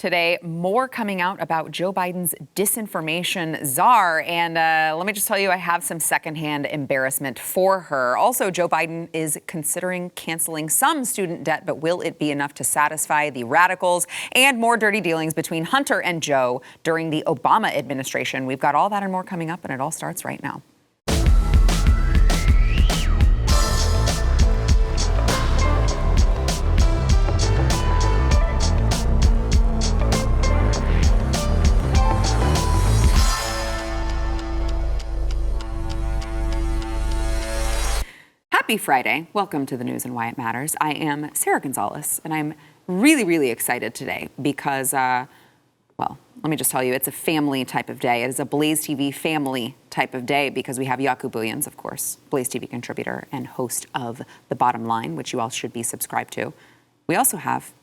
Today, more coming out about Joe Biden's disinformation czar. And let me just tell you, I have some secondhand embarrassment for her. Also, Joe Biden is considering canceling some student debt, but will it be enough to satisfy the radicals? And more dirty dealings between Hunter and Joe during the Obama administration. We've got all that and more coming up, and it all starts right now. Happy Friday. Welcome to the news and why it matters. I am Sarah Gonzalez, and I'm really excited today because, well, let me just tell you, it's a family type of day. It is a BlazeTV family type of day because we have Jaco Booyens, of course, BlazeTV contributor and host of The Bottom Line, which you all should be subscribed to. We also have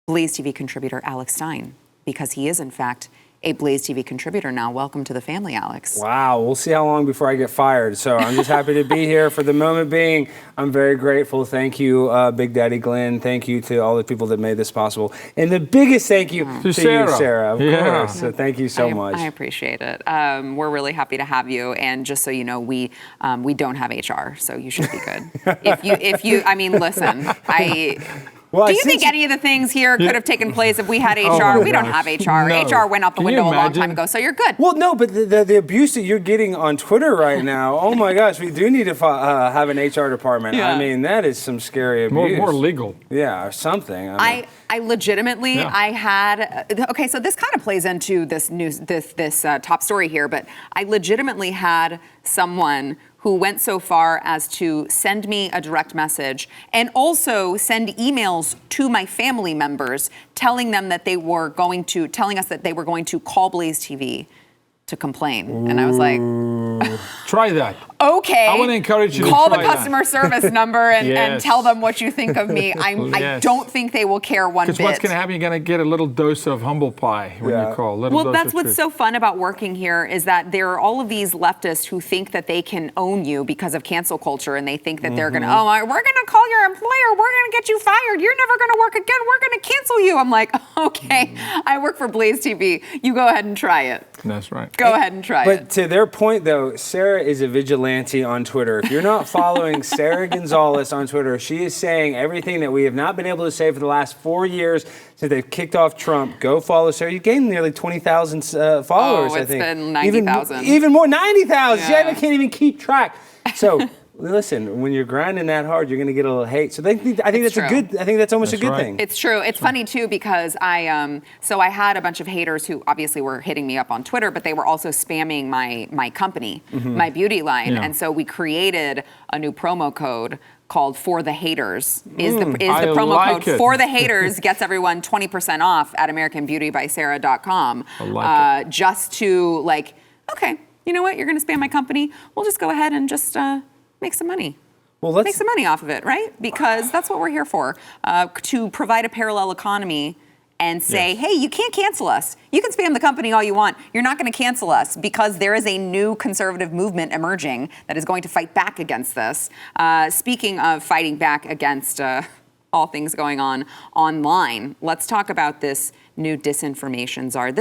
BlazeTV contributor Alex Stein because he is, in fact, a BlazeTV contributor now. Welcome to the family, Alex. Wow, we'll see how long before I get fired. So I'm just happy to be here for the moment being. I'm very grateful. Thank you, Big Daddy Glenn. Thank you to all the people that made this possible. And the biggest thank you to you, Sarah, of course. So thank you so much. I appreciate it. We're really happy to have you. And just so you know, we don't have HR, so you should be good. if you, I mean, listen, Well, do you think any of the things here could have taken place if we had HR? We don't have HR. No. HR went out the window a long time ago, so you're good. Well, no, but the abuse that you're getting on Twitter right now, oh my gosh, we do need to have an HR department. Yeah. I mean, that is some scary abuse. More legal. Yeah, or something. I legitimately, I had, okay, so this kind of plays into this news, this top story here, but I legitimately had someone who went so far as to send me a direct message and also send emails to my family members telling them that telling us that they were going to call BlazeTV to complain. And I was like, try that. Okay. I want to encourage you to call try the customer service number and tell them what you think of me. I don't think they will care one bit. Because what's going to happen, you're going to get a little dose of humble pie when you call. Well, that's what's so fun about working here is that there are all of these leftists who think that they can own you because of cancel culture, and they think that they're going to, we're going to call your employer, we're going to get you fired, you're never going to work again, we're going to cancel you. I'm like, okay, I work for BlazeTV. You go ahead and try it. That's right. Go ahead and try it. But to their point, though, Sarah is a vigilante on Twitter. If you're not following Sarah Gonzalez on Twitter, she is saying everything that we have not been able to say for the last 4 years since they've kicked off Trump. Go follow Sarah. You gained nearly 20,000 followers, I think. It's been 90,000. Even more, 90,000. Yeah. I can't even keep track. So listen, when you're grinding that hard, you're going to get a little hate. So I think that's almost a good thing. It's true. It's funny too because I had a bunch of haters who obviously were hitting me up on Twitter, but they were also spamming my company, my beauty line, and so we created a new promo code called For the Haters. Is the promo code For the Haters gets everyone 20% off at AmericanBeautyBySarah.com. Just to okay, you know what? You're going to spam my company. We'll just go ahead and just make some money. Well, let's make some money off of it, right? Because that's what we're here for, to provide a parallel economy and say, hey, you can't cancel us. You can spam the company all you want. You're not going to cancel us because there is a new conservative movement emerging that is going to fight back against this. Speaking of fighting back against all things going on online, let's talk about this new disinformation czar.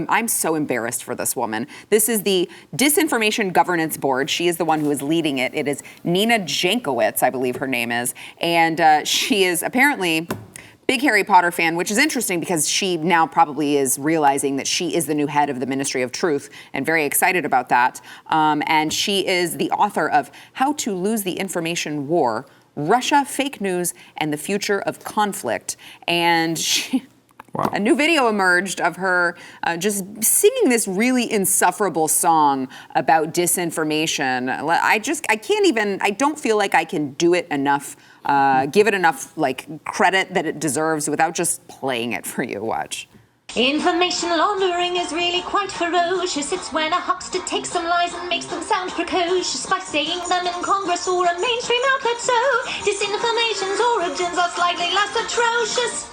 I'm so embarrassed for this woman. This is the Disinformation Governance Board. She is the one who is leading it. It is Nina Jankowicz, I believe her name is. And she is apparently big Harry Potter fan, which is interesting because she now probably is realizing that she is the new head of the Ministry of Truth and very excited about that. And she is the author of How to Lose the Information War, Russia, Fake News, and the Future of Conflict. And a new video emerged of her just singing this really insufferable song about disinformation. I don't feel like I can do it enough, give it enough credit that it deserves without just playing it for you. Watch. Information laundering is really quite ferocious. It's when a huckster takes some lies and makes them sound precocious by saying them in Congress or a mainstream outlet. So disinformation's origins are slightly less atrocious.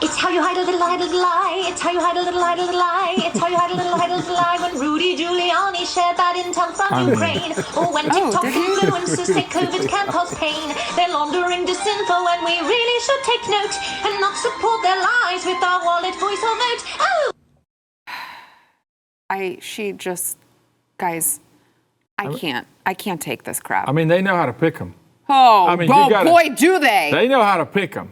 It's how you hide a little lie, little lie. It's how you hide a little lie, little lie. It's how you hide a little lie, little lie. When Rudy Giuliani shared bad intel from Ukraine, or when TikTok influencers say COVID can cause pain, they're laundering disinfo, and we really should take note and not support their lies with our out. Oh! Guys, I can't take this crap. I mean, they know how to pick them. Oh, I mean, boy, do they. They know how to pick them.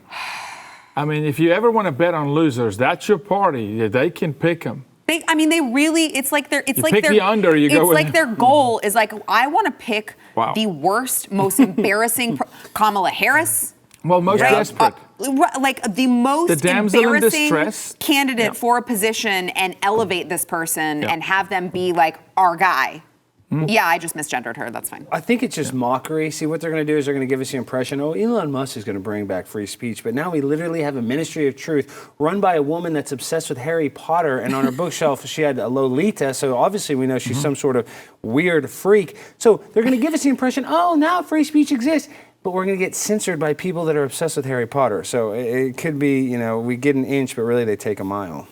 I mean, if you ever want to bet on losers, that's your party. They can pick them. They really, it's like they're, it's like pick their, the under, you go it's with like their goal is like, I want to pick Wow. the worst, most embarrassing, Kamala Harris. Well, most desperate. Like the most damsel in embarrassing distress. candidate for a position and elevate this person Yeah. and have them be like our guy. Yeah, I just misgendered her. That's fine. I think it's just mockery. See, what they're going to do is they're going to give us the impression, oh, Elon Musk is going to bring back free speech. But now we literally have a ministry of truth run by a woman that's obsessed with Harry Potter. And on her bookshelf, she had a Lolita. So obviously we know she's some sort of weird freak. So they're going to give us the impression, oh, now free speech exists. But we're going to get censored by people that are obsessed with Harry Potter. So it could be, we get an inch, but really they take a mile.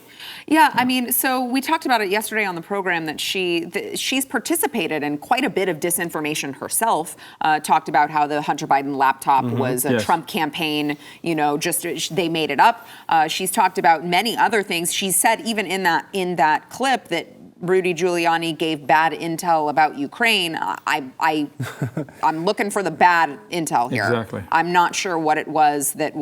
Yeah, I mean, so we talked about it yesterday on the program that she's participated in quite a bit of disinformation herself. Talked about how the Hunter Biden laptop was a Trump campaign, just they made it up. She's talked about many other things. She said even in that clip that Rudy Giuliani gave bad intel about Ukraine. I'm looking for the bad intel here. Exactly. I'm not sure what it was that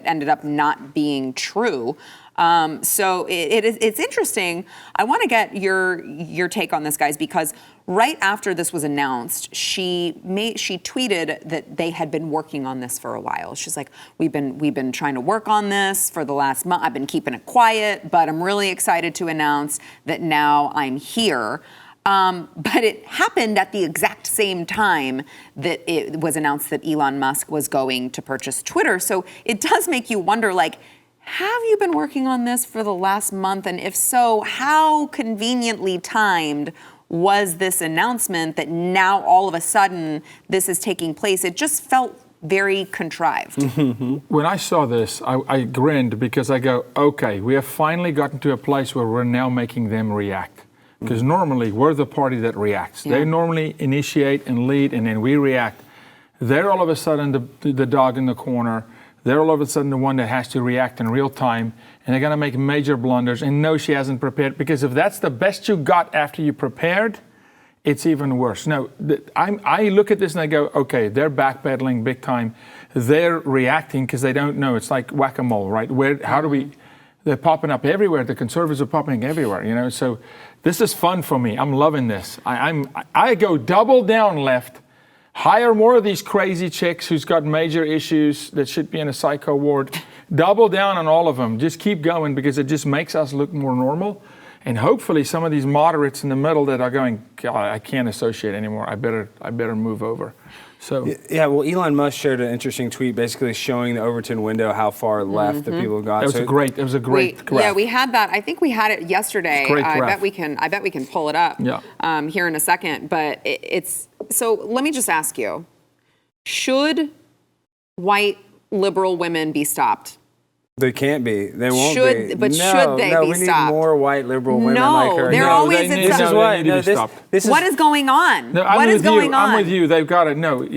ended up not being true. So it's interesting. I want to get your take on this, guys, because right after this was announced, she tweeted that they had been working on this for a while. She's like, we've been trying to work on this for the last month. I've been keeping it quiet, but I'm really excited to announce that now I'm here. But it happened at the exact same time that it was announced that Elon Musk was going to purchase Twitter. So it does make you wonder, have you been working on this for the last month? And if so, how conveniently timed was this announcement that now all of a sudden this is taking place? It just felt very contrived. When I saw this, I grinned because I go, okay, we have finally gotten to a place where we're now making them react. Because normally we're the party that reacts. Yeah. They normally initiate and lead, and then we react. They're all of a sudden the dog in the corner. They're all of a sudden the one that has to react in real time, and they're going to make major blunders. And no, she hasn't prepared, because if that's the best you got after you prepared, it's even worse. No, I look at this and I go, okay, they're backpedaling big time. They're reacting because they don't know. It's like whack-a-mole, right? They're popping up everywhere. The conservatives are popping everywhere, So this is fun for me. I'm loving this. I go double down left. Hire more of these crazy chicks who's got major issues that should be in a psycho ward. Double down on all of them. Just keep going, because it just makes us look more normal. And hopefully some of these moderates in the middle that are going, God, I can't associate anymore. I better move over. So yeah, well, Elon Musk shared an interesting tweet basically showing the Overton window how far left the people got. It was a great graph. Yeah, we had that. I think we had it yesterday. I bet we can pull it up here in a second. But so let me just ask you, should white liberal women be stopped? They can't be. They won't be. But should they be we stopped? Need more white liberal women like her. They're always. This is what. What is going on? No, what is going on? I'm with you. They've got it. No.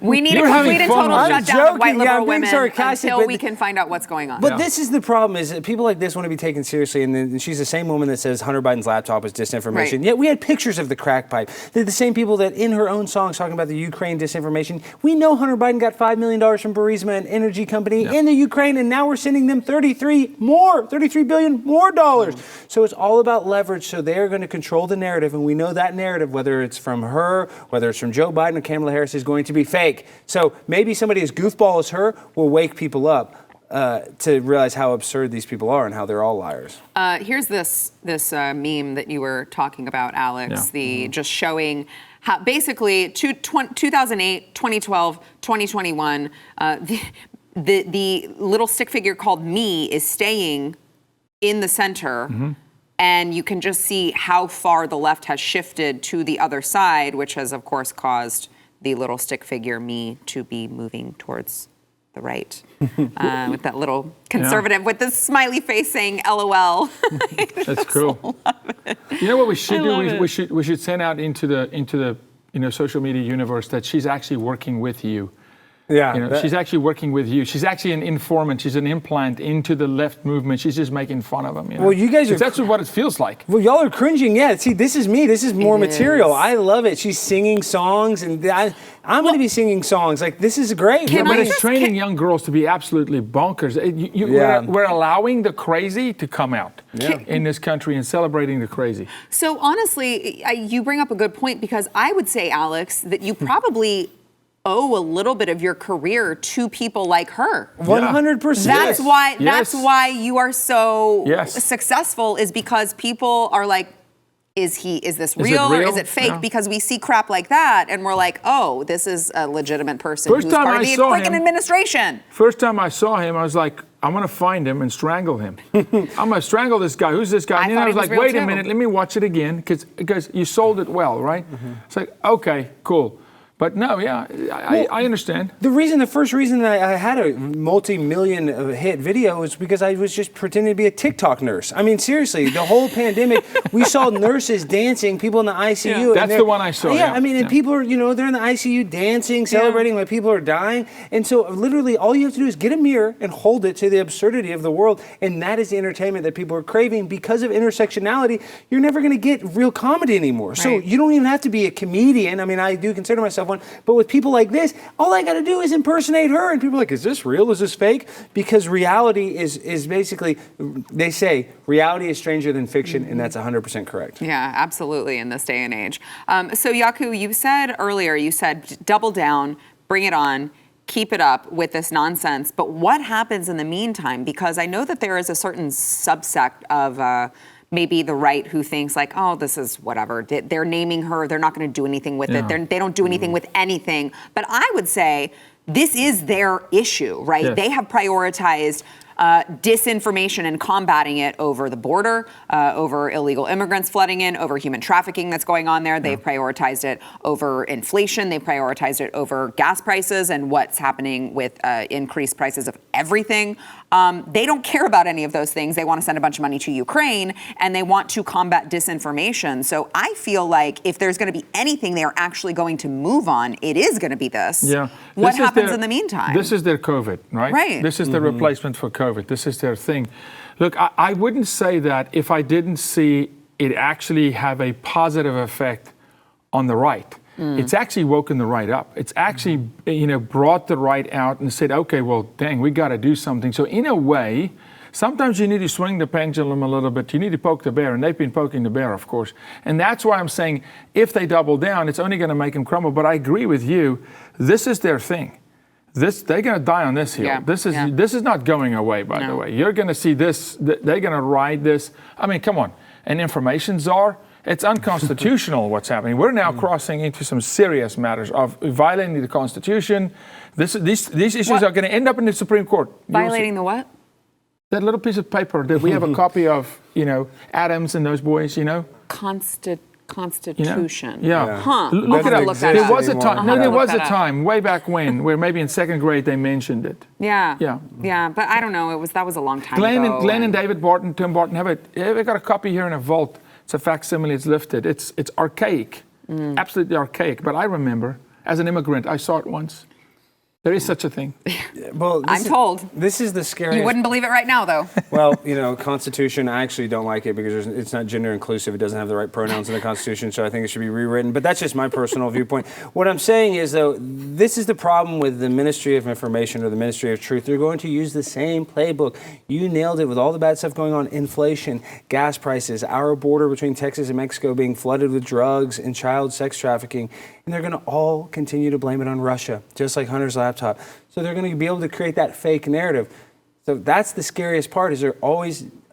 We need a complete and total shutdown of white liberal women sarcastic, until we can find out what's going on. But this is the problem: is that people like this want to be taken seriously, and then she's the same woman that says Hunter Biden's laptop was disinformation. Right. Yet we had pictures of the crack pipe. They're the same people that, in her own songs, talking about the Ukraine disinformation. We know Hunter Biden got $5 million from Burisma, an energy company, in the Ukraine, and now we're sending them $33 billion more dollars. So it's all about leverage. So they are going to control the narrative, and we know that narrative, whether it's from her, whether it's from Joe Biden or Kamala Harris, is going to be fake. So maybe somebody as goofball as her will wake people up to realize how absurd these people are and how they're all liars. Here's this meme that you were talking about, Alex. Just showing how basically 2008, 2012, 2021, the little stick figure called me is staying in the center. And you can just see how far the left has shifted to the other side, which has, of course, caused the little stick figure me to be moving towards the right, with that little conservative with the smiley face saying LOL. That's cool. You know what we should do? We should send out into the social media universe that she's actually working with you. Yeah, she's actually working with you. She's actually an informant. She's an implant into the left movement. She's just making fun of them. Well, you guys are. That's what it feels like. Well, y'all are cringing. Yeah, see, this is me. This is more material. I love it. She's singing songs, and I'm going to be singing songs. Like, this is great. But it's training young girls to be absolutely bonkers. We're allowing the crazy to come out in this country and celebrating the crazy. So honestly, you bring up a good point, because I would say, Alex, that you probably owe a little bit of your career to people like her. 100%. That's why. That's why you are so successful. Is because people are like, is this real or is it fake? Yeah. Because we see crap like that and we're like, oh, this is a legitimate person who's part of the freaking administration. First time I saw him, I was like, I'm going to find him and strangle him. I'm going to strangle this guy. Who's this guy? And then I was like, wait a minute, let me watch it again, because you sold it well, right? It's like, okay, cool. But no, I understand. The first reason that I had a multi-million hit video was because I was just pretending to be a TikTok nurse. I mean, seriously, the whole pandemic, we saw nurses dancing, people in the ICU. That's the one I saw. Yeah, I mean, and people are, they're in the ICU dancing, celebrating when people are dying. And so literally all you have to do is get a mirror and hold it to the absurdity of the world. And that is the entertainment that people are craving. Because of intersectionality, you're never going to get real comedy anymore. Right. So you don't even have to be a comedian. I mean, I do consider myself one, but with people like this, all I got to do is impersonate her, and people are like, is this real? Is this fake? Because reality is basically, they say reality is stranger than fiction, and that's 100% correct. Yeah, absolutely, in this day and age. So Yaku, you said earlier, double down, bring it on, keep it up with this nonsense. But what happens in the meantime? Because I know that there is a certain subsect of maybe the right who thinks like, oh, this is whatever. They're naming her. They're not going to do anything with it. They don't do anything with anything. But I would say this is their issue, right? Yes. They have prioritized disinformation and combating it over the border, over illegal immigrants flooding in, over human trafficking that's going on there. They've prioritized it over inflation. They've prioritized it over gas prices and what's happening with increased prices of everything. They don't care about any of those things. They want to send a bunch of money to Ukraine, and they want to combat disinformation. So I feel like if there's going to be anything they're actually going to move on, it is going to be this. Yeah. What happens in the meantime? This is their COVID, right? Right. This is the replacement for COVID. This is their thing. Look, I wouldn't say that if I didn't see it actually have a positive effect on the right. It's actually woken the right up. It's actually, brought the right out and said, okay, well, dang, we got to do something. So in a way, sometimes you need to swing the pendulum a little bit. You need to poke the bear, and they've been poking the bear, of course. And that's why I'm saying if they double down, it's only going to make them crumble. But I agree with you. This is their thing. They're going to die on this hill. Yeah. This is not going away, by the way. You're going to see this. They're going to ride this. I mean, come on. An information czar. It's unconstitutional what's happening. We're now crossing into some serious matters of violating the Constitution. These issues are going to end up in the Supreme Court. Violating the what? That little piece of paper that we have a copy of, Adams and those boys, Constitution. Yeah. Huh. Look it up. There was a time. No, there was a time way back when where maybe in second grade they mentioned it. Yeah. But I don't know. That was a long time ago. Glenn and David Barton, Tim Barton they've got a copy here in a vault. It's a facsimile. It's lifted. It's archaic, absolutely archaic. But I remember, as an immigrant, I saw it once. There is such a thing. Well, I'm told. This is the scariest. You wouldn't believe it right now, though. Well, Constitution, I actually don't like it because it's not gender inclusive. It doesn't have the right pronouns in the Constitution, so I think it should be rewritten. But that's just my personal viewpoint. What I'm saying is, though, this is the problem with the Ministry of Information or the Ministry of Truth. They're going to use the same playbook. You nailed it with all the bad stuff going on. Inflation, gas prices, our border between Texas and Mexico being flooded with drugs and child sex trafficking. And they're going to all continue to blame it on Russia, just like Hunter's laptop. So they're going to be able to create that fake narrative. So that's the scariest part, is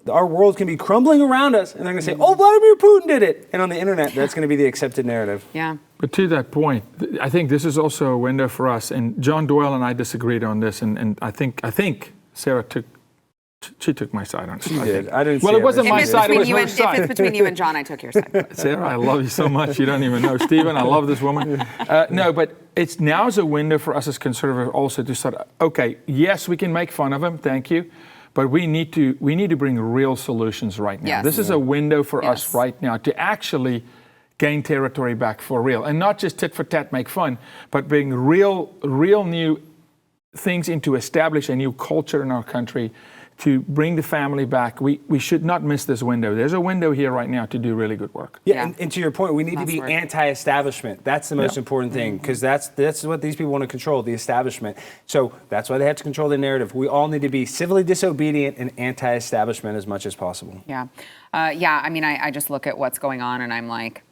our world can be crumbling around us, and they're going to say, oh, Vladimir Putin did it. And on the internet, that's going to be the accepted narrative. Yeah. But to that point, I think this is also a window for us. And John Doyle and I disagreed on this. And I think Sarah took my side on it. She did. I didn't. Well, it wasn't my side. It was her side. If it's between you and John, I took your side. Sarah, I love you so much. You don't even know. Stephen, I love this woman. No, but now is a window for us as conservatives also to start. Okay, yes, we can make fun of him. Thank you, but we need to bring real solutions right now. Yes. This is a window for us right now to actually gain territory back for real, and not just tit for tat make fun, but bring real new things in to establish a new culture in our country, to bring the family back. We should not miss this window. There's a window here right now to do really good work. Yeah. And to your point, we need to be anti-establishment. That's the most important thing, because that's what these people want to control, the establishment. So that's why they have to control the narrative. We all need to be civilly disobedient and anti-establishment as much as possible. Yeah. I mean, I just look at what's going on and I'm like,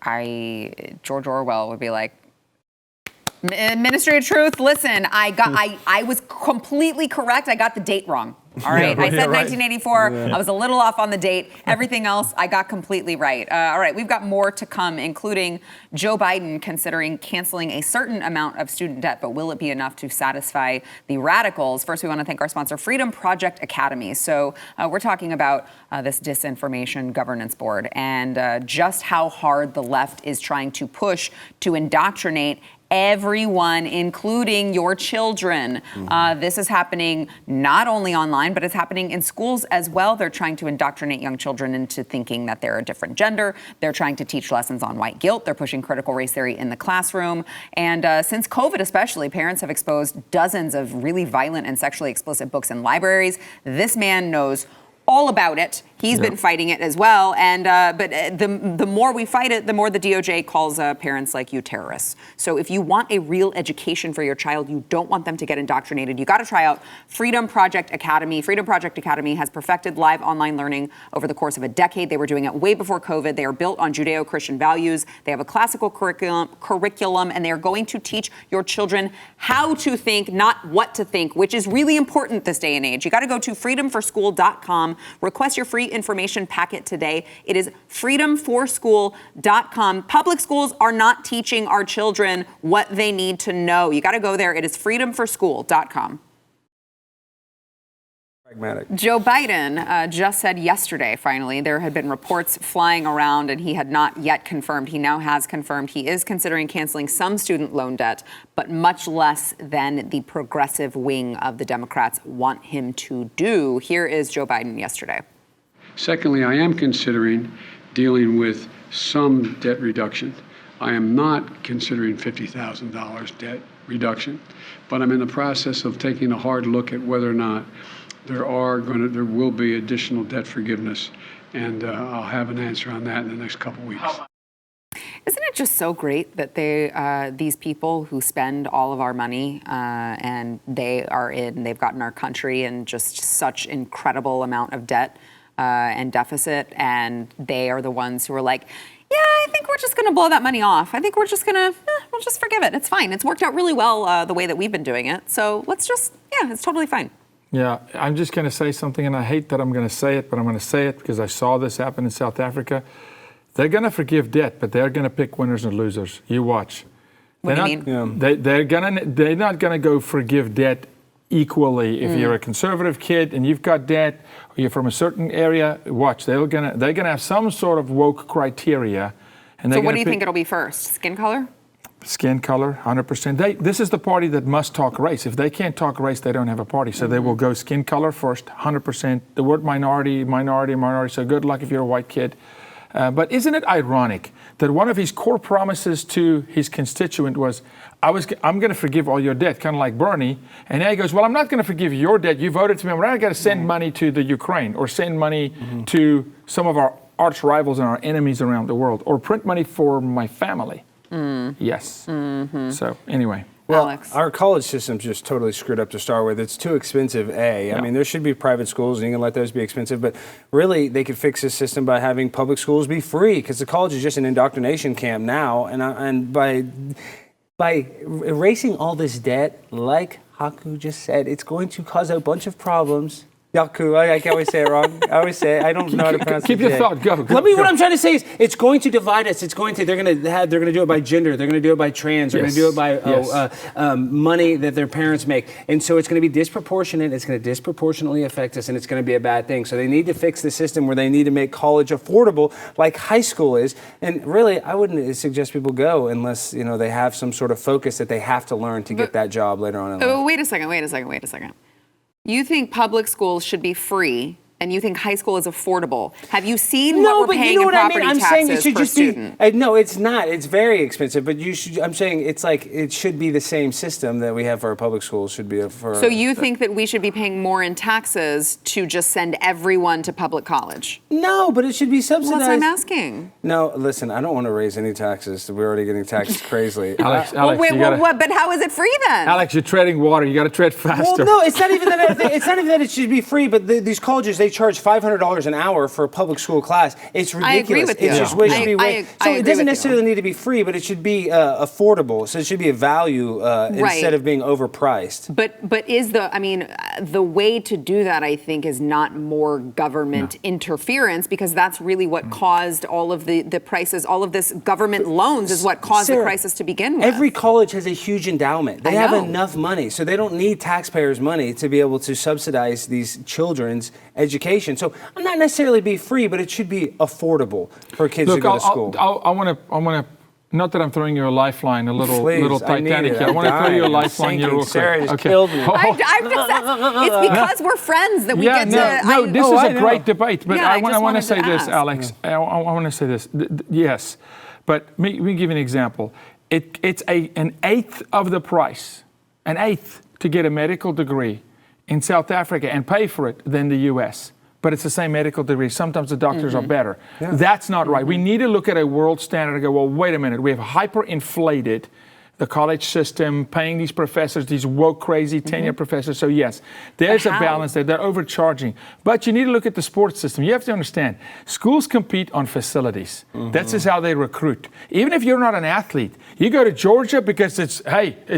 George Orwell would be like, Ministry of Truth, listen, I was completely correct. I got the date wrong. All right. I said 1984. I was a little off on the date. Everything else, I got completely right. All right. We've got more to come, including Joe Biden considering canceling a certain amount of student debt. But will it be enough to satisfy the radicals? First, we want to thank our sponsor, Freedom Project Academy. So we're talking about this Disinformation Governance Board and just how hard the left is trying to push to indoctrinate everyone, including your children. This is happening not only online, but it's happening in schools as well. They're trying to indoctrinate young children into thinking that they're a different gender. They're trying to teach lessons on white guilt. They're pushing critical race theory in the classroom. And since COVID especially, parents have exposed dozens of really violent and sexually explicit books in libraries. This man knows all about it. He's been fighting it as well. And but the more we fight it, the more the DOJ calls parents like you terrorists. So if you want a real education for your child, you don't want them to get indoctrinated, you got to try out Freedom Project Academy. Freedom Project Academy has perfected live online learning over the course of a decade. They were doing it way before COVID. They are built on Judeo-Christian values. They have a classical curriculum, and they are going to teach your children how to think, not what to think, which is really important this day and age. You got to go to freedomforschool.com. Request your free information packet today. It is freedomforschool.com. Public schools are not teaching our children what they need to know. You got to go there. It is freedomforschool.com. Pragmatic. Joe Biden just said yesterday, finally, there had been reports flying around and he had not yet confirmed. He now has confirmed he is considering canceling some student loan debt, but much less than the progressive wing of the Democrats want him to do. Here is Joe Biden yesterday. Secondly, I am considering dealing with some debt reduction. I am not considering $50,000 debt reduction, but I'm in the process of taking a hard look at whether or not there will be additional debt forgiveness, and I'll have an answer on that in the next couple weeks. Isn't it just so great that these people who spend all of our money and they've gotten our country in just such incredible amount of debt and deficit, and they are the ones who are like, yeah, I think we're just going to blow that money off. I think we're just going to, we'll just forgive it. It's fine. It's worked out really well the way that we've been doing it. So let's just, it's totally fine. Yeah, I'm just going to say something, and I hate that I'm going to say it, but I'm going to say it because I saw this happen in South Africa. They're going to forgive debt, but they're going to pick winners and losers. You watch. What do you mean? They're not going to go forgive debt equally. If you're a conservative kid and you've got debt, or you're from a certain area, watch. They're going to have some sort of woke criteria. And so what do you think it'll be first? Skin color? Skin color, 100%. This is the party that must talk race. If they can't talk race, they don't have a party. So they will go skin color first, 100%. The word minority. So good luck if you're a white kid. But isn't it ironic that one of his core promises to his constituent was, I'm going to forgive all your debt, kind of like Bernie. And now he goes, well, I'm not going to forgive your debt. You voted to me. I'm not going to send money to the Ukraine or send money to some of our arch rivals and our enemies around the world or print money for my family. Yes. So anyway. Well, Alex. Our college system's just totally screwed up to start with. It's too expensive, A. I mean, there should be private schools, and you can let those be expensive, but really, they could fix this system by having public schools be free, because the college is just an indoctrination camp now, and by erasing all this debt, like Haku just said, it's going to cause a bunch of problems. Yaku, I always say it wrong. I always say it. I don't know how to pronounce it. Keep your thought. Go. What I'm trying to say is, it's going to divide us. They're going to do it by gender. They're going to do it by trans. They're going to do it by money that their parents make. And so it's going to be disproportionate. It's going to disproportionately affect us, and it's going to be a bad thing. So they need to fix the system where they need to make college affordable, like high school is. And really, I wouldn't suggest people go unless they have some sort of focus that they have to learn to get that job later on in life. Wait a second. You think public schools should be free and you think high school is affordable. Have you seen No, what we're but paying you know in what I mean? property I'm saying it taxes should per just student? be. No, it's not. It's very expensive. But I'm saying it's like it should be the same system that we have for our public schools. Should be for. So you think that we should be paying more in taxes to just send everyone to public college? No, but it should be subsidized. Well, that's what I'm asking. No, listen. I don't want to raise any taxes. We're already getting taxed crazily. Alex, Wait, you gotta, what? But how is it free then? Alex, you're treading water. You got to tread faster. Well, no, it's not even that. It's not even that it should be free. But these colleges, they charge $500 an hour for a public school class. It's ridiculous. I agree with you. It's just way should be way. So it doesn't necessarily need to be free, but it should be affordable. So it should be a value instead of being overpriced. But is the way to do that, I think, is not more government interference, because that's really what caused all of the prices, all of this government loans is what caused the crisis to begin with. Every college has a huge endowment. They have enough money, so they don't need taxpayers' money to be able to subsidize these children's education. So I'm not necessarily be free, but it should be affordable for kids to go to school. I want to. Not that I'm throwing you a lifeline, a little Titanic. I want to throw you a lifeline here real quick. Sarah just killed me. It's because we're friends that we get to. No, this is a great debate, but I want to say this, ask. Alex. I want to say this. Yes, but let me give you an example. It's an eighth of the price, an eighth to get a medical degree in South Africa and pay for it than the U.S. But it's the same medical degree. Sometimes the doctors are better. Yeah. That's not right. We need to look at a world standard and go, well, wait a minute. We have hyperinflated the college system, paying these professors, these woke, crazy tenure professors. So yes, there's a balance there. They're overcharging. But you need to look at the sports system. You have to understand, schools compete on facilities. That's just how they recruit. Even if you're not an athlete, you go to Georgia because it's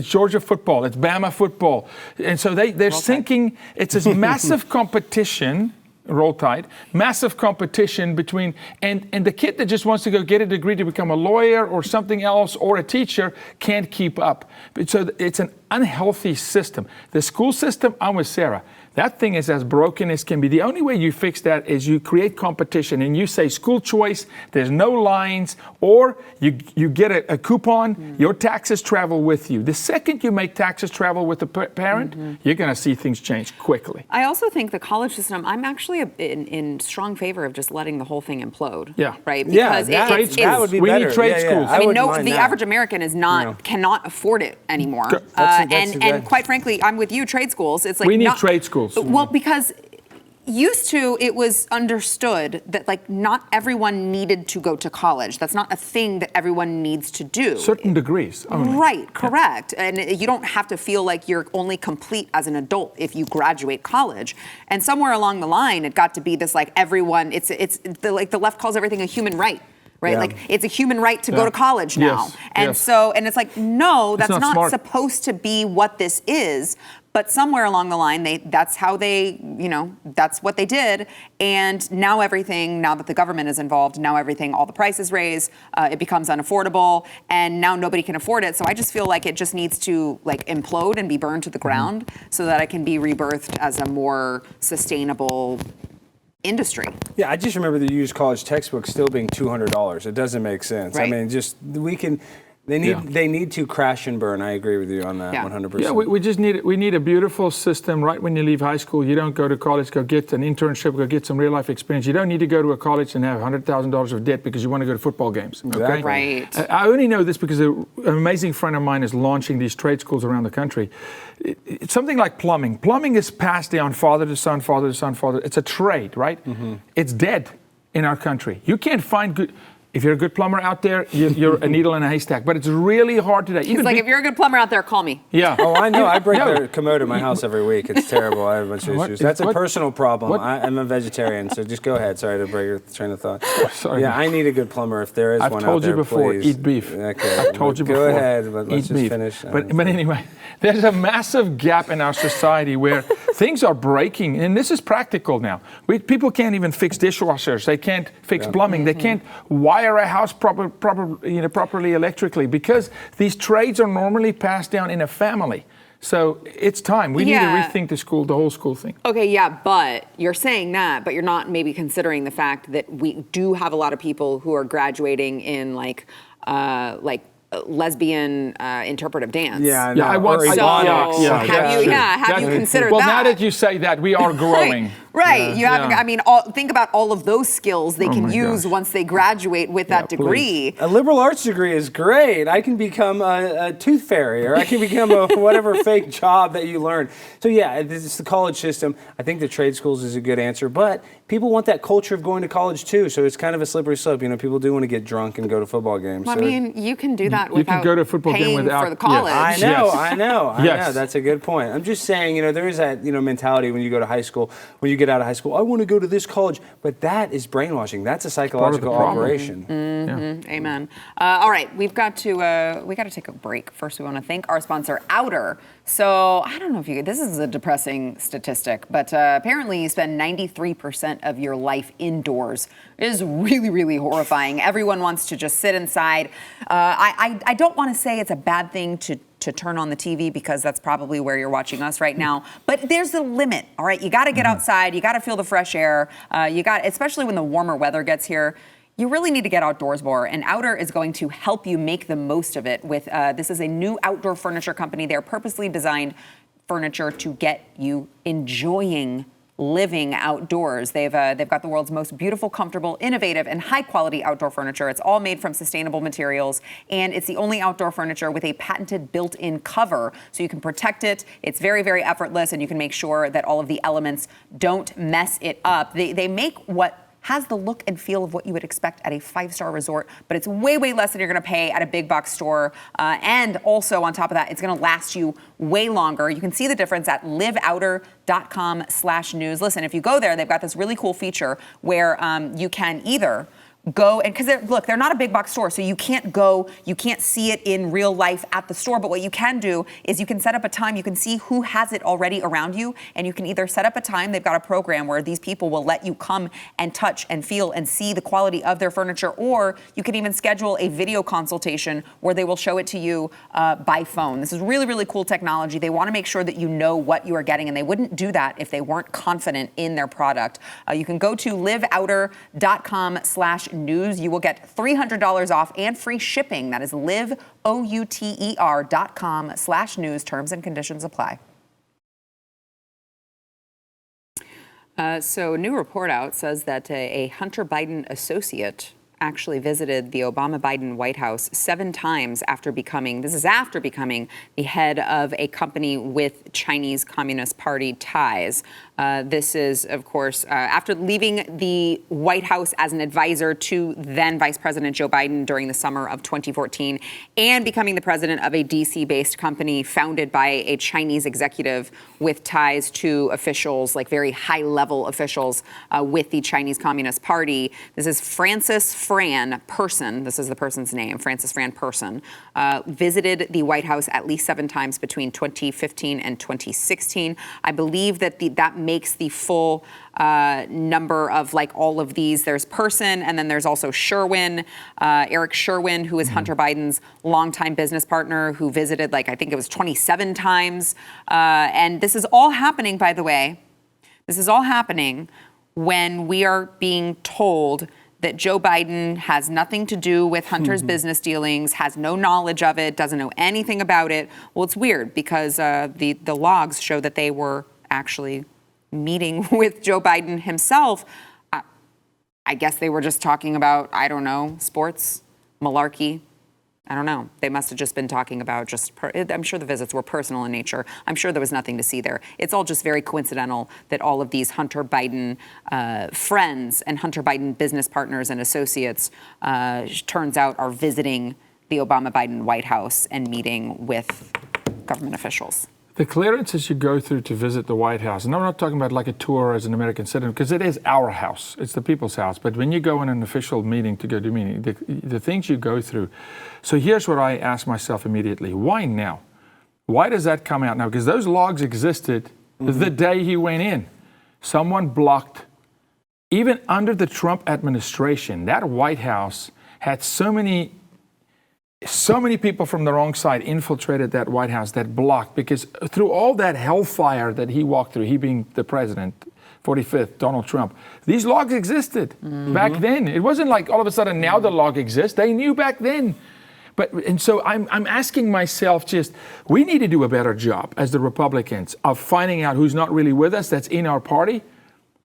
Georgia football, it's Bama football. And so they're sinking, it's this massive competition. Roll Tide, massive competition between, and the kid that just wants to go get a degree to become a lawyer or something else or a teacher can't keep up. So it's an unhealthy system. The school system, I'm with Sarah. That thing is as broken as can be. The only way you fix that is you create competition and you say school choice, there's no lines, or you get a coupon, your taxes travel with you. The second you make taxes travel with the parent, you're going to see things change quickly. I also think the college system, I'm actually in strong favor of just letting the whole thing implode. Yeah. Right? Because that would be we better. need trade schools. I mean, the average American is cannot afford it anymore. And quite frankly, I'm with you, trade schools. It's like we need trade schools. Well, because used to, it was understood that like not everyone needed to go to college. That's not a thing that everyone needs to do. Certain degrees only. Right, correct. And you don't have to feel like you're only complete as an adult if you graduate college. And somewhere along the line, it got to be this like everyone, the left calls everything a human right. Right, like it's a human right to go to college now, and it's like no, that's not supposed to be what this is. But somewhere along the line, that's what they did, and now that the government is involved, all the prices raise, it becomes unaffordable, and now nobody can afford it. So I just feel like it just needs to like implode and be burned to the ground, so that it can be rebirthed as a more sustainable industry. Yeah, I just remember the used college textbook still being $200. It doesn't make sense. Right. I mean, they need to crash and burn. I agree with you on that 100%. Yeah, we need a beautiful system right when you leave high school. You don't go to college, go get an internship, go get some real life experience. You don't need to go to a college and have $100,000 of debt because you want to go to football games. Exactly. Okay? Right. I only know this because an amazing friend of mine is launching these trade schools around the country. It's something like plumbing. Plumbing is passed down father to son, father to son, father. It's a trade, right? It's dead in our country. You can't find good. If you're a good plumber out there, you're a needle in a haystack. But it's really hard today. It's like, if you're a good plumber out there, call me. Yeah. Oh, I know. I break the commode in my house every week. It's terrible. I have a bunch of issues. That's a personal problem. I'm a vegetarian, so just go ahead. Sorry to break your train of thought. Sorry. Yeah, I need a good plumber if there is one out there, I've told you before, please. eat beef. Okay. I've told you before. Go ahead, but let's just beef. finish. But anyway, there's a massive gap in our society where things are breaking, and this is practical now. People can't even fix dishwashers. They can't fix plumbing. They can't wire a house properly electrically because these trades are normally passed down in a family. So it's time. We need to rethink the whole school thing. Okay, yeah, but you're saying that, but you're not maybe considering the fact that we do have a lot of people who are graduating in like lesbian interpretive dance. Yeah, Yeah, I want. or So ebonics. have you considered well, that? now that you say that, we are growing. Right. You have. Yeah. I mean, think about all of those skills they can my use gosh. once they graduate with that degree. A liberal arts degree is great. I can become a tooth fairy, or I can become a whatever fake job that you learn. So yeah, it's the college system. I think the trade schools is a good answer, but people want that culture of going to college too. So it's kind of a slippery slope. You know, people do want to get drunk and go to football games. Well, so I mean, you can do that You without can go to a football game paying without- for the college. I know, Yes. I know. Yes. That's a good point. I'm just saying, you know, there is that, you know, mentality when you go to high school, when you get out of high school, I want to go to this college, but that is brainwashing. That's a psychological problem. operation. Amen. All right, we got to take a break. First, we want to thank our sponsor, Outer. So I don't know if this is a depressing statistic, but apparently you spend 93% of your life indoors. It is really, really horrifying. Everyone wants to just sit inside. I don't want to say it's a bad thing to turn on the TV, because that's probably where you're watching us right now. But there's a limit, all right? You got to get outside. You got to feel the fresh air. Especially when the warmer weather gets here, you really need to get outdoors more, and Outer is going to help you make the most of it. This is a new outdoor furniture company. They're purposely designed furniture to get you enjoying living outdoors. They've got the world's most beautiful, comfortable, innovative, and high-quality outdoor furniture. It's all made from sustainable materials, and it's the only outdoor furniture with a patented built-in cover, so you can protect it. It's very, very effortless, and you can make sure that all of the elements don't mess it up. They make what has the look and feel of what you would expect at a 5-star resort, but it's way, way less than you're gonna pay at a big box store. And also on top of that, it's gonna last you way longer. You can see the difference at liveouter.com/news. Listen, if you go there, they've got this really cool feature where you can either go, and because they're not a big box store, so you can't see it in real life at the store, but what you can do is you can set up a time. You can see who has it already around you, and you can either set up a time. They've got a program where these people will let you come and touch and feel and see the quality of their furniture, or you can even schedule a video consultation where they will show it to you by phone. This is really, really cool technology. They want to make sure that you know what you are getting, and they wouldn't do that if they weren't confident in their product. You can go to liveouter.com/news. You will get $300 off and free shipping. That is liveouter.com/news. Terms and conditions apply. So a new report out says that a Hunter Biden associate actually visited the Obama-Biden White House 7 times after becoming the head of a company with Chinese Communist Party ties. This is, of course, after leaving the White House as an advisor to then Vice President Joe Biden during the summer of 2014 and becoming the president of a DC-based company founded by a Chinese executive with ties to officials, like very high-level officials with the Chinese Communist Party. This is Francis Fran Person. This is the person's name, Francis Fran Person. Visited the White House at least 7 times between 2015 and 2016. I believe that that makes the full number of like all of these. There's Person, and then there's also Sherwin, Eric Sherwin, who is Hunter Biden's longtime business partner, who visited I think it was 27 times. And this is all happening, by the way. This is all happening when we are being told that Joe Biden has nothing to do with Hunter's business dealings, has no knowledge of it, doesn't know anything about it. Well, it's weird because the logs show that they were actually meeting with Joe Biden himself. I guess they were just talking about, I don't know, sports, malarkey. I don't know. They must have just been talking about I'm sure the visits were personal in nature. I'm sure there was nothing to see there. It's all just very coincidental that all of these Hunter Biden friends and Hunter Biden business partners and associates, turns out, are visiting the Obama-Biden White House and meeting with government officials. The clearances you go through to visit the White House, and I'm not talking about like a tour as an American citizen, because it is our house, it's the people's house. But when you go in an official meeting to go to a meeting, the things you go through. So here's what I ask myself immediately: why now? Why does that come out now? Because those logs existed the day he went in. Someone blocked, even under the Trump administration, that White House had so many people from the wrong side infiltrated that White House that blocked, because through all that hellfire that he walked through, he being the president, 45th, Donald Trump, these logs existed back then. It wasn't like all of a sudden now the log exists. They knew back then. And so I'm asking myself we need to do a better job as the Republicans of finding out who's not really with us, that's in our party,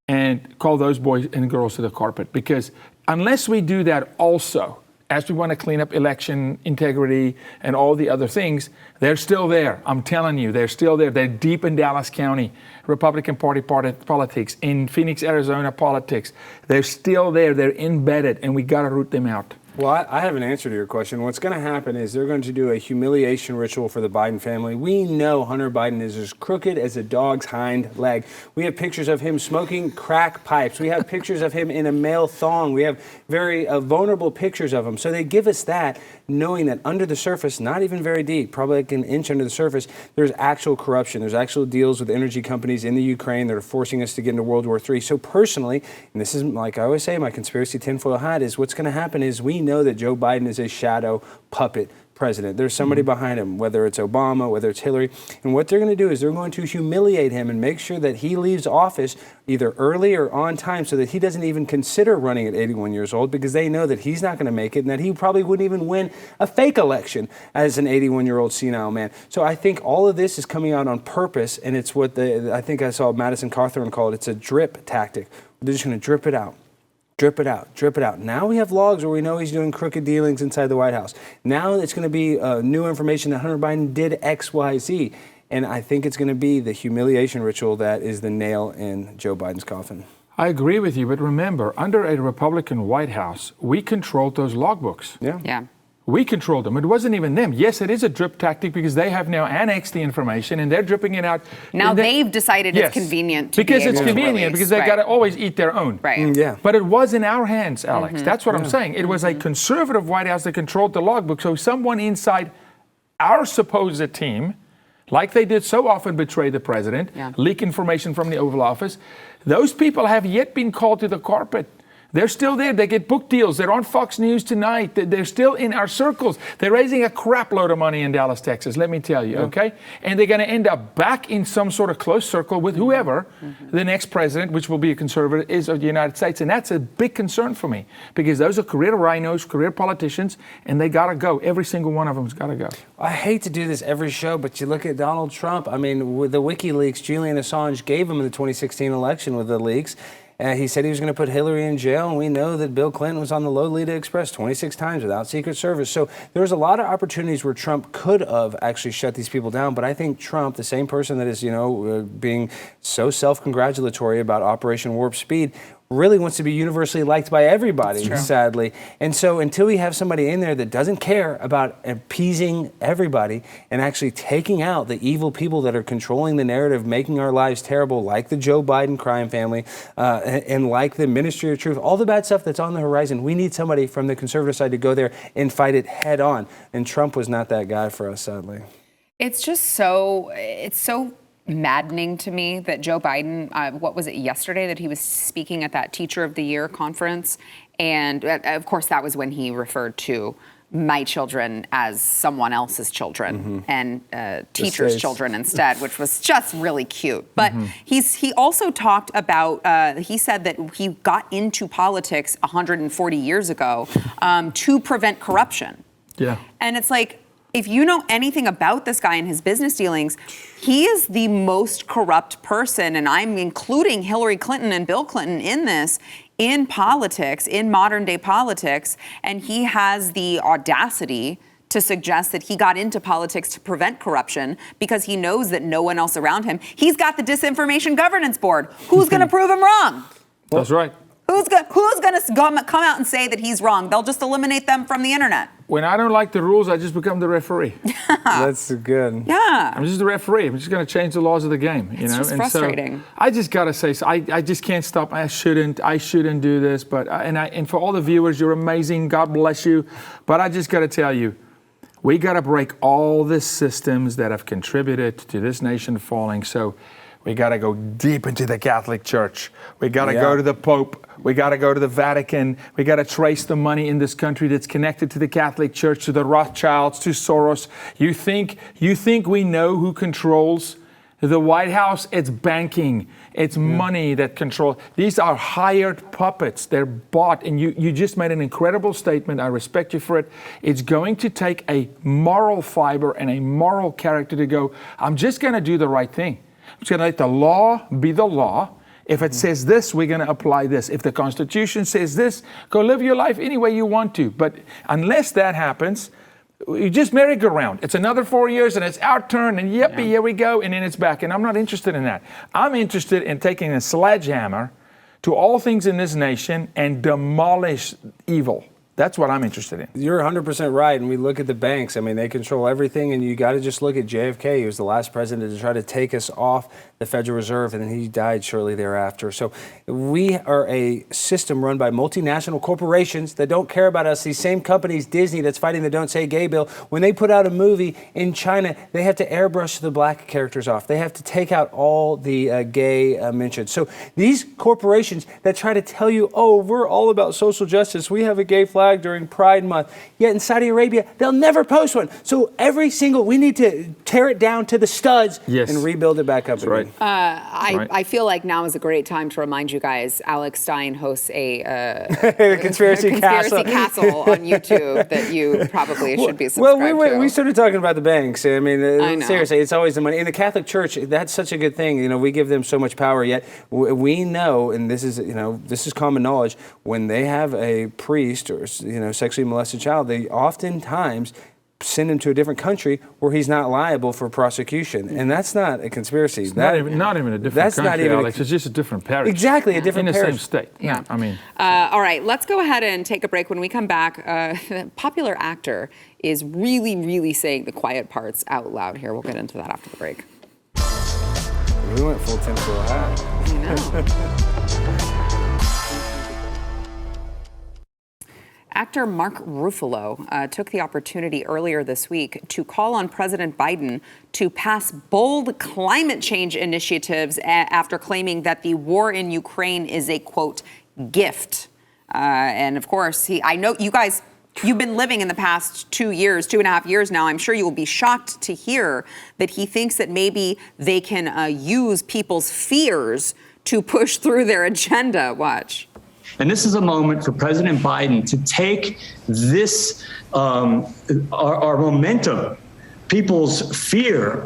and call those boys and girls to the carpet. Because unless we do that also, as we want to clean up election integrity and all the other things, they're still there. I'm telling you, they're still there. They're deep in Dallas County, Republican Party politics, in Phoenix, Arizona politics. They're still there. They're embedded, and we got to root them out. Well, I have an answer to your question. What's going to happen is they're going to do a humiliation ritual for the Biden family. We know Hunter Biden is as crooked as a dog's hind leg. We have pictures of him smoking crack pipes. We have pictures of him in a male thong. We have very vulnerable pictures of him. So they give us that, knowing that under the surface, not even very deep, probably like an inch under the surface, there's actual corruption. There's actual deals with energy companies in the Ukraine that are forcing us to get into World War III. So personally, and this is, like I always say, my conspiracy tinfoil hat is what's going to happen is we know that Joe Biden is a shadow puppet president. There's somebody behind him, whether it's Obama, whether it's Hillary. And what they're going to do is they're going to humiliate him and make sure that he leaves office either early or on time so that he doesn't even consider running at 81 years old, because they know that he's not going to make it and that he probably wouldn't even win a fake election as an 81-year-old senile man. So I think all of this is coming out on purpose, and it's what I think I saw Madison Cawthorn call it. It's a drip tactic. They're just going to drip it out. Drip it out, drip it out. Now we have logs where we know he's doing crooked dealings inside the White House. Now it's going to be new information that Hunter Biden did X, Y, Z. And I think it's going to be the humiliation ritual that is the nail in Joe Biden's coffin. I agree with you, but remember, under a Republican White House, we controlled those logbooks. Yeah. We controlled them. It wasn't even them. Yes, it is a drip tactic because they have now annexed the information and they're dripping it out. Now they've decided it's convenient to because be it's able to convenient release. because they got to always eat their own. Right. Yeah. But it was in our hands, Alex. That's what I'm saying. It was a conservative White House that controlled the logbook. So someone inside our supposed team, like they did so often betray the president, leak information from the Oval Office, those people have yet been called to the carpet. They're still there. They get book deals. They're on Fox News tonight. They're still in our circles. They're raising a crap load of money in Dallas, Texas, let me tell you, okay? And they're going to end up back in some sort of close circle with whoever the next president, which will be a conservative, is of the United States. And that's a big concern for me because those are career rhinos, career politicians, and they got to go. Every single one of them has got to go. I hate to do this every show, but you look at Donald Trump. I mean, with the WikiLeaks, Julian Assange gave him the 2016 election with the leaks. He said he was going to put Hillary in jail, and we know that Bill Clinton was on the Lolita Express 26 times without Secret Service. So there's a lot of opportunities where Trump could have actually shut these people down. But I think Trump, the same person that is, being so self-congratulatory about Operation Warp Speed, really wants to be universally liked by everybody, sadly. And so until we have somebody in there that doesn't care about appeasing everybody and actually taking out the evil people that are controlling the narrative, making our lives terrible, like the Joe Biden crime family, and like the Ministry of Truth, all the bad stuff that's on the horizon, we need somebody from the conservative side to go there and fight it head on. And Trump was not that guy for us, sadly. It's just so maddening to me that Joe Biden, what was it yesterday, that he was speaking at that Teacher of the Year conference. And of course, that was when he referred to my children as someone else's children and teachers' children instead, which was just really cute. But he also talked about, he said that he got into politics 140 years ago to prevent corruption. Yeah. And it's like, if you know anything about this guy and his business dealings, he is the most corrupt person, and I'm including Hillary Clinton and Bill Clinton in this, in politics, in modern day politics, and he has the audacity to suggest that he got into politics to prevent corruption because he knows that no one else around him. He's got the Disinformation Governance Board. Who's going to prove him wrong? That's right. Who's going to come out and say that he's wrong? They'll just eliminate them from the internet. When I don't like the rules, I just become the referee. That's good. Yeah. I'm just the referee. I'm just going to change the laws of the game. It's just frustrating. So I just got to say, I just can't stop. I shouldn't do this. But and for all the viewers, you're amazing. God bless you. But I just got to tell you, we got to break all the systems that have contributed to this nation falling. So we got to go deep into the Catholic Church. We got to go to the Pope. We got to go to the Vatican. We got to trace the money in this country that's connected to the Catholic Church, to the Rothschilds, to Soros. You think we know who controls The White House, it's banking. It's money that control. These are hired puppets. They're bought. And you just made an incredible statement. I respect you for it. It's going to take a moral fiber and a moral character to go, I'm just going to do the right thing. I'm just going to let the law be the law. If it says this, we're going to apply this. If the Constitution says this, go live your life any way you want to. But unless that happens, you just merry-go-round. It's another 4 years and it's our turn and yippee, here we go, and then it's back. And I'm not interested in that. I'm interested in taking a sledgehammer to all things in this nation and demolish evil. That's what I'm interested in. You're 100% right. And we look at the banks. I mean, they control everything. And you got to just look at JFK. He was the last president to try to take us off the Federal Reserve, and then he died shortly thereafter. So we are a system run by multinational corporations that don't care about us. These same companies, Disney, that's fighting the Don't Say Gay bill, when they put out a movie in China, they have to airbrush the black characters off. They have to take out all the gay mentions. So these corporations that try to tell you, oh, we're all about social justice. We have a gay flag during Pride Month. Yet in Saudi Arabia, they'll never post one. So we need to tear it down to the studs and rebuild it back up again. I feel like now is a great time to remind you guys, Alex Stein hosts a conspiracy castle on YouTube that you probably should be subscribed to. We started talking about the banks. I mean, seriously, it's always the money. In the Catholic Church, that's such a good thing. You know, we give them so much power, yet we know, and this is common knowledge, when they have a priest or sexually molested child, they oftentimes send him to a different country where he's not liable for prosecution. And that's not a conspiracy. It's not even a different country, Alex. It's just a different parish. Exactly, a different parish. In the same state. Yeah. I mean. All right, let's go ahead and take a break. When we come back, a popular actor is really, really saying the quiet parts out loud here. We'll get into that after the break. We went full tinfoil hat. I know. Actor Mark Ruffalo took the opportunity earlier this week to call on President Biden to pass bold climate change initiatives after claiming that the war in Ukraine is a, quote, gift. And of course, I know you guys, you've been living in the past 2.5 years now. I'm sure you will be shocked to hear that he thinks that maybe they can use people's fears to push through their agenda. Watch. And this is a moment for President Biden to take this, our momentum, people's fear,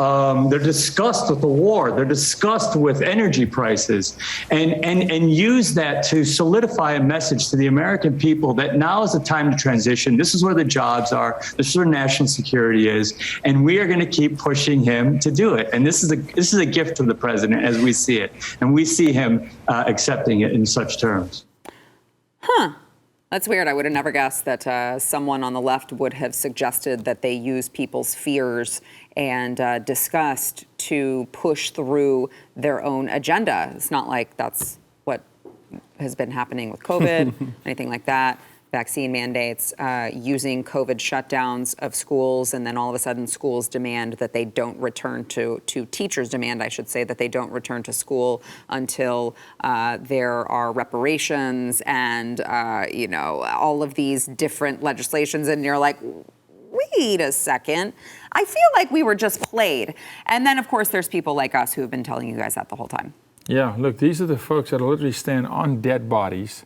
their disgust with the war, their disgust with energy prices, and use that to solidify a message to the American people that now is the time to transition. This is where the jobs are. This is where national security is. And we are going to keep pushing him to do it. And this is a gift to the president as we see it. And we see him accepting it in such terms. Huh. That's weird. I would have never guessed that someone on the left would have suggested that they use people's fears and disgust to push through their own agenda. It's not like that's what has been happening with COVID, anything like that. Vaccine mandates, using COVID shutdowns of schools, and then all of a sudden schools demand that they don't return to teachers demand, I should say, that they don't return to school until there are reparations and, all of these different legislations. And you're like, wait a second. I feel like we were just played. And then, of course, there's people like us who have been telling you guys that the whole time. Yeah, look, these are the folks that literally stand on dead bodies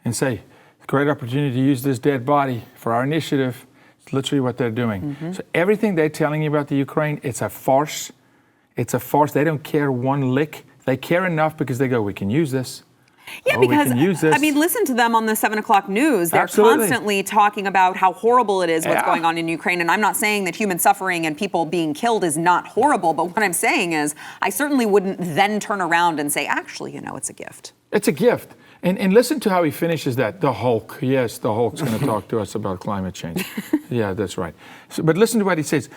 and say, great opportunity to use this dead body for our initiative. It's literally what they're doing. Mm-hmm. So everything they're telling you about the Ukraine, it's a farce. It's a farce. They don't care one lick. They care enough because they go, we can use this. Yeah, because, I mean, listen to them on the 7 o'clock news. They're constantly talking about how horrible it is what's going on in Ukraine. And I'm not saying that human suffering and people being killed is not horrible. But what I'm saying is I certainly wouldn't then turn around and say, actually, it's a gift. It's a gift. And listen to how he finishes that. The Hulk. Yes, the Hulk's going to talk to us about climate change. Yeah, that's right. So, but listen to what he says.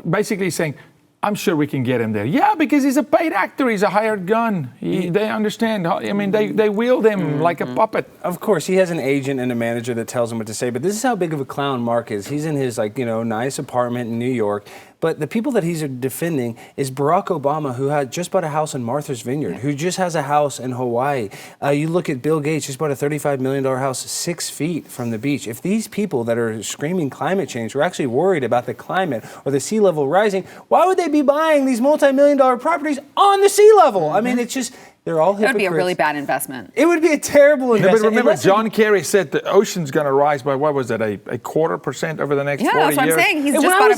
Basically saying, I'm sure we can get him there. Yeah, because he's a paid actor. He's a hired gun. They understand. I mean, they wield him like a puppet. Of course, he has an agent and a manager that tells him what to say. But this is how big of a clown Mark is. He's in his, nice apartment in New York. But the people that he's defending is Barack Obama, who had just bought a house in Martha's Vineyard, who just has a house in Hawaii. You look at Bill Gates, just bought a $35 million house 6 feet from the beach. If these people that are screaming climate change were actually worried about the climate or the sea level rising, why would they be buying these multi-million-dollar properties on the sea level? I mean, it's just, they're all hypocrites. That would be a really bad investment. It would be a terrible investment. But remember, John Kerry said the ocean's going to rise by, what was that, a 0.25% over the next 40 years? Yeah, that's what I'm saying. He's and just when I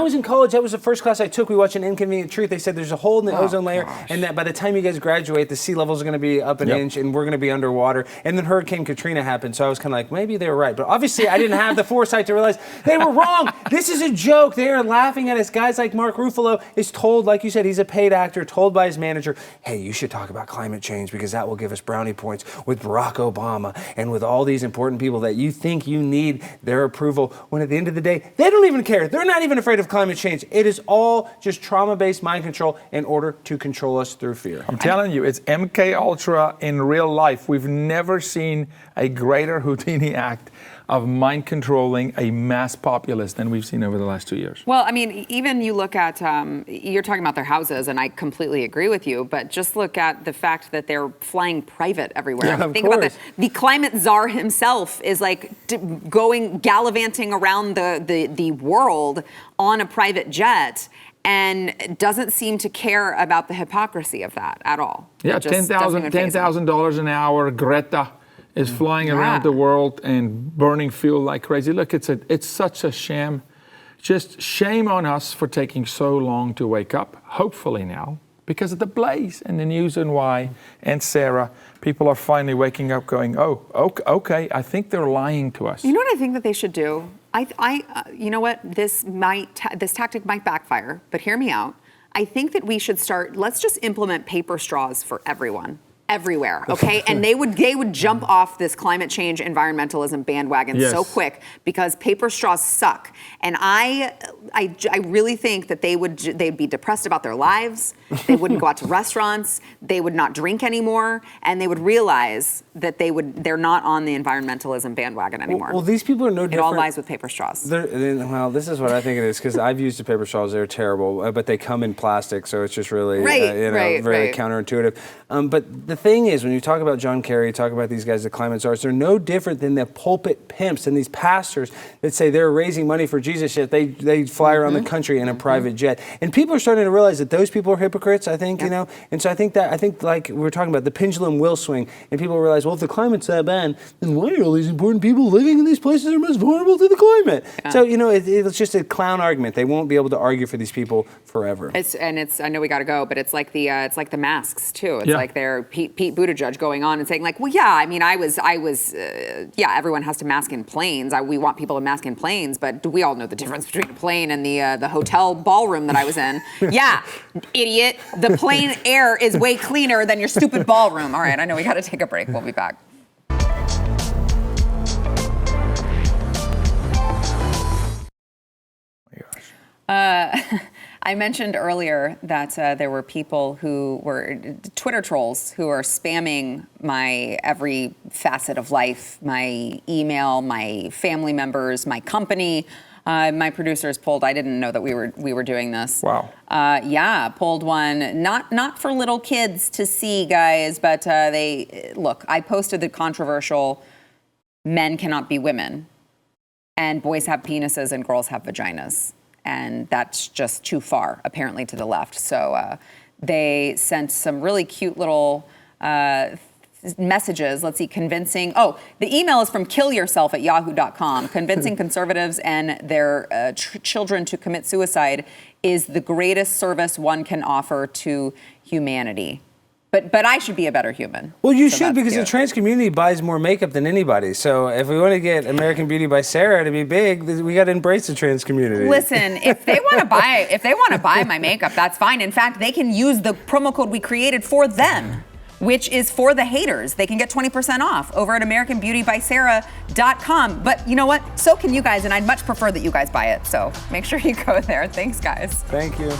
was in college, that was the first class I took. We watched An Inconvenient Truth. They said there's a hole in the ozone layer, and that by the time you guys graduate, the sea levels are going to be up an inch, and we're going to be underwater. And then Hurricane Katrina happened, so I was kind of like, maybe they were right. But obviously, I didn't have the foresight to realize they were wrong. This is a joke. They are laughing at us. Guys like Mark Ruffalo is told, like you said, he's a paid actor, told by his manager, hey, you should talk about climate change because that will give us brownie points with Barack Obama and with all these important people that you think you need their approval, when at the end of the day, they don't even care. They're not even afraid of climate change. It is all just trauma-based mind control in order to control us through fear. I'm telling you, it's MK Ultra in real life. We've never seen a greater Houdini act of mind controlling a mass populace than we've seen over the last 2 years. Well, I mean, even you look at, you're talking about their houses, and I completely agree with you, but just look at the fact that they're flying private everywhere. Yeah, of Think about course. the climate czar himself is like gallivanting around the world on a private jet, and doesn't seem to care about the hypocrisy of that at all. Yeah, It just doesn't even faze him. $10,000 an hour. Greta is flying around the world and burning fuel like crazy. Look, it's such a sham. Just shame on us for taking so long to wake up. Hopefully now, because of the Blaze and the News and Why and Sarah, people are finally waking up going, oh, okay, I think they're lying to us. You know what I think that they should do? You know what? This tactic might backfire, but hear me out. I think that we should let's just implement paper straws for everyone. Everywhere, okay? And they would jump off this climate change environmentalism bandwagon so quick because paper straws suck. And I really think that they'd be depressed about their lives. They wouldn't go out to restaurants. They would not drink anymore, and they would realize that they're not on the environmentalism bandwagon anymore. Well, these people are no different. It all lies with paper straws. Well, this is what I think it is, because I've used the paper straws. They're terrible, but they come in plastic, so it's just really very counterintuitive. But the thing is, when you talk about John Kerry, talk about these guys, the climate czars, they're no different than the pulpit pimps and these pastors that say they're raising money for Jesus, yet they fly around the country in a private jet. And people are starting to realize that those people are hypocrites, I think, you know. And so I think like we were talking about, the pendulum will swing, and people realize, well, if the climate's that bad, then why are all these important people living in these places that are most vulnerable to the climate? So, you know, it's just a clown argument. They won't be able to argue for these people forever. I know we got to go, but it's like the masks too. It's like they're Pete Buttigieg going on and saying like, well, yeah, I mean, everyone has to mask in planes. We want people to mask in planes, but we all know the difference between a plane and the hotel ballroom that I was in. Yeah, idiot. The plane air is way cleaner than your stupid ballroom. All right, I know we got to take a break. We'll be back. I mentioned earlier that there were people who were Twitter trolls who are spamming my every facet of life, my email, my family members, my company. My producers pulled. I didn't know that we were doing this. Wow. Pulled one. Not for little kids to see, guys, but I posted the controversial "men cannot be women," and boys have penises and girls have vaginas. And that's just too far, apparently, to the left. So they sent some really cute little messages. Let's see, convincing. Oh, the email is from killyourself@yahoo.com. Convincing conservatives and their children to commit suicide is the greatest service one can offer to humanity. But I should be a better human. Well, you should, because the trans community buys more makeup than anybody. So if we want to get American Beauty by Sarah to be big, we got to embrace the trans community. Listen, if they want to buy my makeup, that's fine. In fact, they can use the promo code we created for them, which is for the haters. They can get 20% off over at AmericanBeautyBySarah.com. But you know what? So can you guys, and I'd much prefer that you guys buy it. So make sure you go there. Thanks, guys. Thank you.